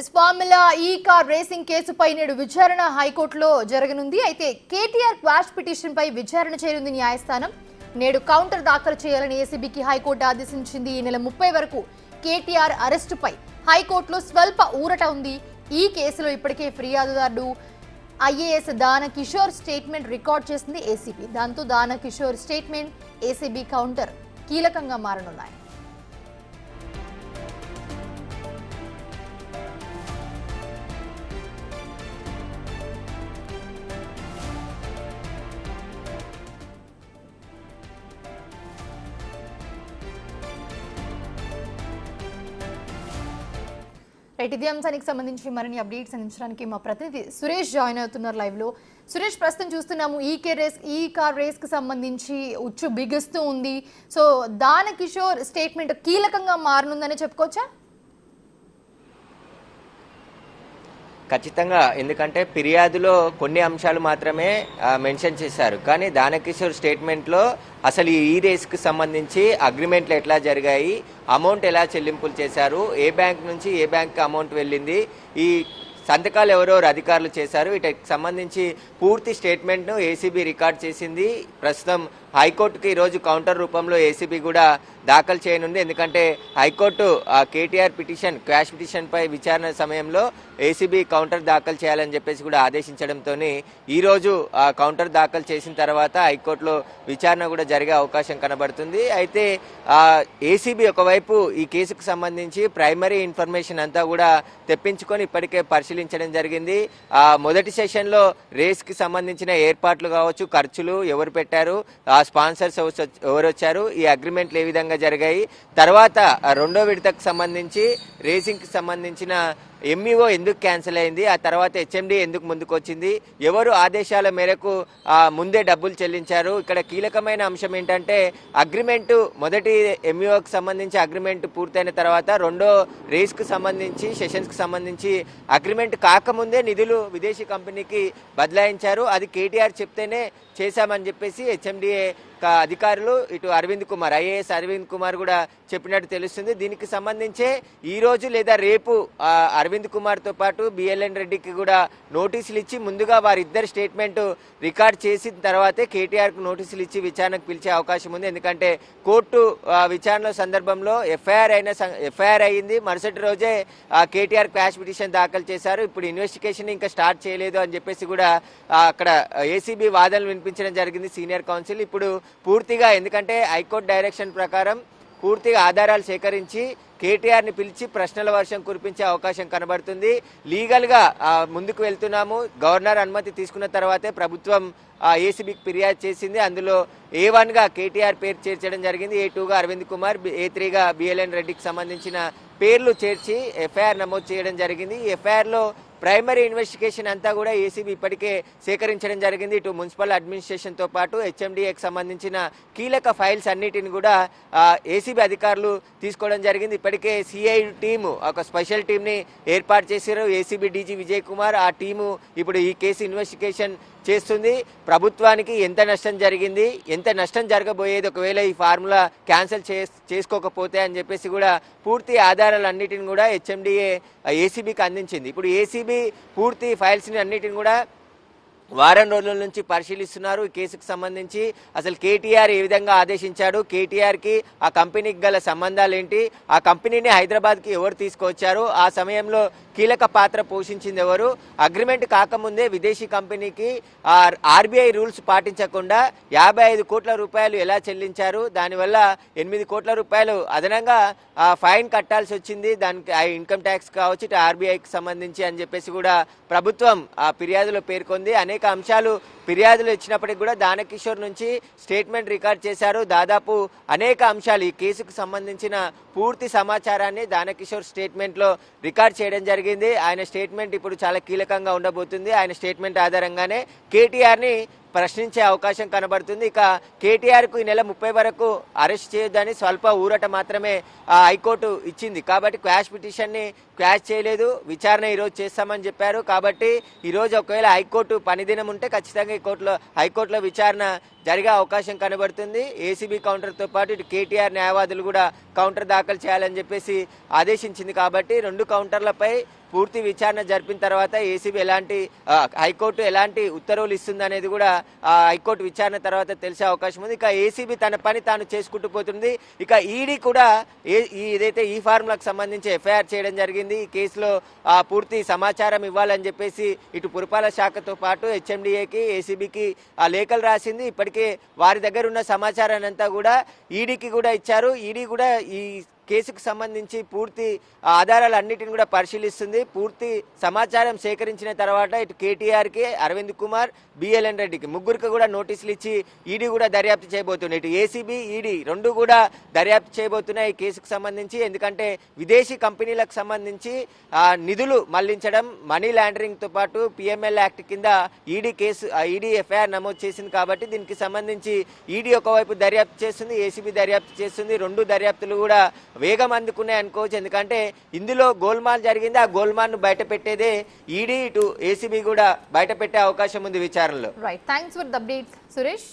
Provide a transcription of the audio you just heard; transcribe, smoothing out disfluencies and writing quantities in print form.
Formula ఈ car racing కేసుపై నేడు విచారణ హైకోర్టులో జరగనుంది. అయితే కేటీఆర్ క్వాష్ పిటిషన్ పై విచారణ చేయనుంది న్యాయస్థానం. నేడు కౌంటర్ దాఖలు చేయాలని ఏసీబీకి హైకోర్టు ఆదేశించింది. ఈ నెల 30 వరకు కేటీఆర్ అరెస్టుపై హైకోర్టులో స్వల్ప ఊరట ఉంది. ఈ కేసులో ఇప్పటికే ఫిర్యాదుదారుడు ఐఏఎస్ దాన కిషోర్ స్టేట్మెంట్ రికార్డ్ చేసింది ఏసీబీ. దాంతో దాన కిషోర్ స్టేట్మెంట్, ఏసీబీ కౌంటర్ కీలకంగా మారనున్నాయి. ఇదే అంశానికి సంబంధించి మరిన్ని అప్డేట్స్ అందించడానికి మా ప్రతినిధి సురేష్ జాయిన్ అవుతున్నారు లైవ్ లో. సురేష్, ప్రస్తుతం చూస్తున్నాము ఈ కార్ రేస్ కి సంబంధించి ఉచ్చు బిగుస్తూ ఉంది. సో దాన కిషోర్ స్టేట్మెంట్ కీలకంగా మారనుందని చెప్పుకోవచ్చా? ఖచ్చితంగా, ఎందుకంటే ఫిర్యాదులో కొన్ని అంశాలు మాత్రమే మెన్షన్ చేశారు. కానీ దానకిషోర్ స్టేట్మెంట్లో అసలు ఈ రేస్కి సంబంధించి అగ్రిమెంట్లు ఎట్లా జరిగాయి, అమౌంట్ ఎలా చెల్లింపులు చేశారు, ఏ బ్యాంక్ నుంచి ఏ బ్యాంక్కి అమౌంట్ వెళ్ళింది, ఈ సంతకాలు ఎవరెవరు అధికారులు చేశారు, వీటికి సంబంధించి పూర్తి స్టేట్మెంట్ను ఏసీబీ రికార్డ్ చేసింది. ప్రస్తుతం హైకోర్టుకి ఈరోజు కౌంటర్ రూపంలో ఏసీబీ కూడా దాఖలు చేయనుంది. ఎందుకంటే హైకోర్టు కేటీఆర్ పిటిషన్, క్వాష్ పిటిషన్పై విచారణ సమయంలో ఏసీబీ కౌంటర్ దాఖలు చేయాలని చెప్పేసి కూడా ఆదేశించడంతో ఈరోజు కౌంటర్ దాఖలు చేసిన తర్వాత హైకోర్టులో విచారణ కూడా జరిగే అవకాశం కనబడుతుంది. అయితే ఏసీబీ ఒకవైపు ఈ కేసుకు సంబంధించి ప్రైమరీ ఇన్ఫర్మేషన్ అంతా కూడా తెప్పించుకొని ఇప్పటికే పరిశీలించడం జరిగింది. మొదటి సెషన్లో రేస్కి సంబంధించిన ఏర్పాట్లు కావచ్చు, ఖర్చులు ఎవరు పెట్టారు, స్పాన్సర్స్ ఎవరు వచ్చారు, ఈ అగ్రిమెంట్లు ఏ విధంగా జరిగాయి, తర్వాత రెండో విడతకు సంబంధించి రేసింగ్కి సంబంధించిన ఎంఈఓ ఎందుకు క్యాన్సిల్ అయింది, ఆ తర్వాత హెచ్ఎండి ఎందుకు ముందుకు వచ్చింది, ఎవరు ఆదేశాల మేరకు ముందే డబ్బులు చెల్లించారు. ఇక్కడ కీలకమైన అంశం ఏంటంటే అగ్రిమెంటు, మొదటి ఎంఈఓకి సంబంధించి అగ్రిమెంట్ పూర్తయిన తర్వాత రెండో రేస్కు సంబంధించి, సెషన్స్కి సంబంధించి అగ్రిమెంట్ కాకముందే నిధులు విదేశీ కంపెనీకి బదలాయించారు. అది కేటీఆర్ చెప్తేనే చేశామని చెప్పేసి హెచ్ఎండిఏ అధికారులు, ఇటు అరవింద్ కుమార్, ఐఏఎస్ అరవింద్ కుమార్ కూడా చెప్పినట్టు తెలుస్తుంది. దీనికి సంబంధించే ఈరోజు లేదా రేపు అరవింద్ కుమార్తో పాటు బిఎల్ఎన్ రెడ్డికి కూడా నోటీసులు ఇచ్చి ముందుగా వారిద్దరు స్టేట్మెంట్ రికార్డ్ చేసిన తర్వాతే కేటీఆర్కు నోటీసులు ఇచ్చి విచారణకు పిలిచే అవకాశం ఉంది. ఎందుకంటే కోర్టు విచారణ సందర్భంలో ఎఫ్ఐఆర్ అయ్యింది. మరుసటి రోజే కేటీఆర్ క్వాష్ పిటిషన్ దాఖలు చేశారు. ఇప్పుడు ఇన్వెస్టిగేషన్ ఇంకా స్టార్ట్ చేయలేదు అని చెప్పేసి కూడా అక్కడ ఏసీబీ వాదనలు వినిపించడం జరిగింది సీనియర్ కౌన్సిల్. ఇప్పుడు పూర్తిగా, ఎందుకంటే హైకోర్టు డైరెక్షన్ ప్రకారం పూర్తిగా ఆధారాలు సేకరించి కేటీఆర్ని పిలిచి ప్రశ్నల వర్షం కురిపించే అవకాశం కనబడుతుంది. లీగల్గా ముందుకు వెళ్తున్నాము, గవర్నర్ అనుమతి తీసుకున్న తర్వాతే ప్రభుత్వం ఏసీబీకి ఫిర్యాదు చేసింది. అందులో A1గా కేటీఆర్ పేరు చేర్చడం జరిగింది, A2గా అరవింద్ కుమార్, A3గా బిఎల్ఎన్ రెడ్డికి సంబంధించిన పేర్లు చేర్చి ఎఫ్ఐఆర్ నమోదు చేయడం జరిగింది. ఈ ఎఫ్ఐఆర్లో ప్రైమరీ ఇన్వెస్టిగేషన్ అంతా కూడా ఏసీబీ ఇప్పటికే సేకరించడం జరిగింది. ఇటు మున్సిపల్ అడ్మినిస్ట్రేషన్తో పాటు హెచ్ఎండిఏకి సంబంధించిన కీలక ఫైల్స్ అన్నిటిని కూడా ఏసీబీ అధికారులు తీసుకోవడం జరిగింది. ఇప్పటికే సిఐ టీము, ఒక స్పెషల్ టీంని ఏర్పాటు చేశారు ఏసీబీ డీజీ విజయ్ కుమార్. ఆ టీము ఇప్పుడు ఈ కేసు ఇన్వెస్టిగేషన్ చేస్తుంది. ప్రభుత్వానికి ఎంత నష్టం జరిగింది, ఎంత నష్టం జరగబోయేది ఒకవేళ ఈ ఫార్ములా క్యాన్సిల్ చేసుకోకపోతే అని చెప్పేసి కూడా పూర్తి ఆధారాలన్నిటిని కూడా హెచ్ఎండిఏ ఏసీబీకి అందించింది. ఇప్పుడు ఏసీబీ పూర్తి ఫైల్స్ని అన్నిటిని కూడా వారం రోజుల నుంచి పరిశీలిస్తున్నారు. ఈ కేసుకు సంబంధించి అసలు కేటీఆర్ ఏ విధంగా ఆదేశించాడు, కేటీఆర్కి ఆ కంపెనీకి గల సంబంధాలు ఏంటి, ఆ కంపెనీని హైదరాబాద్కి ఎవరు తీసుకొచ్చారు, ఆ సమయంలో కీలక పాత్ర పోషించింది ఎవరు, అగ్రిమెంట్ కాకముందే విదేశీ కంపెనీకి ఆర్బీఐ రూల్స్ పాటించకుండా 55 కోట్ల రూపాయలు ఎలా చెల్లించారు, దానివల్ల 8 కోట్ల రూపాయలు అదనంగా ఫైన్ కట్టాల్సి వచ్చింది, దానికి ఇన్కమ్ ట్యాక్స్ కావచ్చు, ఇటు ఆర్బీఐకి సంబంధించి అని చెప్పేసి కూడా ప్రభుత్వం ఫిర్యాదులో పేర్కొంది. అనేక అంశాలు ఫిర్యాదులు ఇచ్చినప్పటికీ కూడా దానకిషోర్ నుంచి స్టేట్మెంట్ రికార్డ్ చేశారు. దాదాపు అనేక అంశాలు ఈ కేసుకు సంబంధించిన పూర్తి సమాచారాన్ని దానకిషోర్ స్టేట్మెంట్లో రికార్డ్ చేయడం జరిగింది. ఆయన స్టేట్మెంట్ ఇప్పుడు చాలా కీలకంగా ఉండబోతుంది. ఆయన స్టేట్మెంట్ ఆధారంగానే కేటీఆర్ని ప్రశ్నించే అవకాశం కనబడుతుంది. ఇక కేటీఆర్కు ఈ నెల 30 వరకు అరెస్ట్ చేయొద్దని స్వల్ప ఊరట మాత్రమే హైకోర్టు ఇచ్చింది. కాబట్టి క్వాష్ పిటిషన్ని క్వాష్ చేయలేదు, విచారణ ఈరోజు చేస్తామని చెప్పారు. కాబట్టి ఈరోజు ఒకవేళ హైకోర్టు పనిదినం ఉంటే ఖచ్చితంగా హైకోర్టులో విచారణ జరిగే అవకాశం కనబడుతుంది. ఏసీబీ కౌంటర్తో పాటు ఇటు కేటీఆర్ న్యాయవాదులు కూడా కౌంటర్ దాఖలు చేయాలని చెప్పేసి ఆదేశించింది. కాబట్టి 2 కౌంటర్లపై పూర్తి విచారణ జరిపిన తర్వాత ఏసీబీ ఎలాంటి హైకోర్టు ఎలాంటి ఉత్తర్వులు ఇస్తుంది అనేది కూడా హైకోర్టు విచారణ తర్వాత తెలిసే అవకాశం ఉంది. ఇక ఏసీబీ తన పని తాను చేసుకుంటూ పోతుంది. ఇక ఈడీ కూడా ఏదైతే ఈ ఫార్ములాకు సంబంధించి ఎఫ్ఐఆర్ చేయడం జరిగింది. ఈ కేసులో పూర్తి సమాచారం ఇవ్వాలని చెప్పేసి ఇటు పురపాలక శాఖతో పాటు హెచ్ఎండిఏకి ఏసీబీకి లేఖలు రాసింది. ఇప్పటికే వారి దగ్గర ఉన్న సమాచారాన్ని అంతా కూడా ఈడీకి కూడా ఇచ్చారు. ఈడీ కూడా ఈ కేసుకు సంబంధించి పూర్తి ఆధారాలన్నిటిని కూడా పరిశీలిస్తుంది. పూర్తి సమాచారం సేకరించిన తర్వాత ఇటు కేటీఆర్కి, అరవింద్ కుమార్, బిఎల్ఎన్ రెడ్డికి ముగ్గురికి కూడా నోటీసులు ఇచ్చి ఈడీ కూడా దర్యాప్తు చేయబోతున్నాయి. ఇటు ఏసీబీ, ఈడీ రెండు కూడా దర్యాప్తు చేయబోతున్నాయి ఈ కేసుకు సంబంధించి. ఎందుకంటే విదేశీ కంపెనీలకు సంబంధించి నిధులు మళ్లించడం, మనీ లాండరింగ్తో పాటు పిఎంఎల్ యాక్ట్ కింద ఈడీ ఎఫ్ఐఆర్ నమోదు చేసింది. కాబట్టి దీనికి సంబంధించి ఈడీ ఒకవైపు దర్యాప్తు చేస్తుంది, ఏసీబీ దర్యాప్తు చేస్తుంది. రెండు దర్యాప్తులు కూడా వేగం అందుకున్నాయి అనుకోవచ్చు. ఎందుకంటే ఇందులో గోల్మాల్ జరిగింది. ఆ గోల్మాల్ను బయట పెట్టేదే ఈడీ, ఇటు ఏసీబీ కూడా బయట పెట్టే అవకాశం ఉంది విచారణలో. Right, thanks for the update Suresh.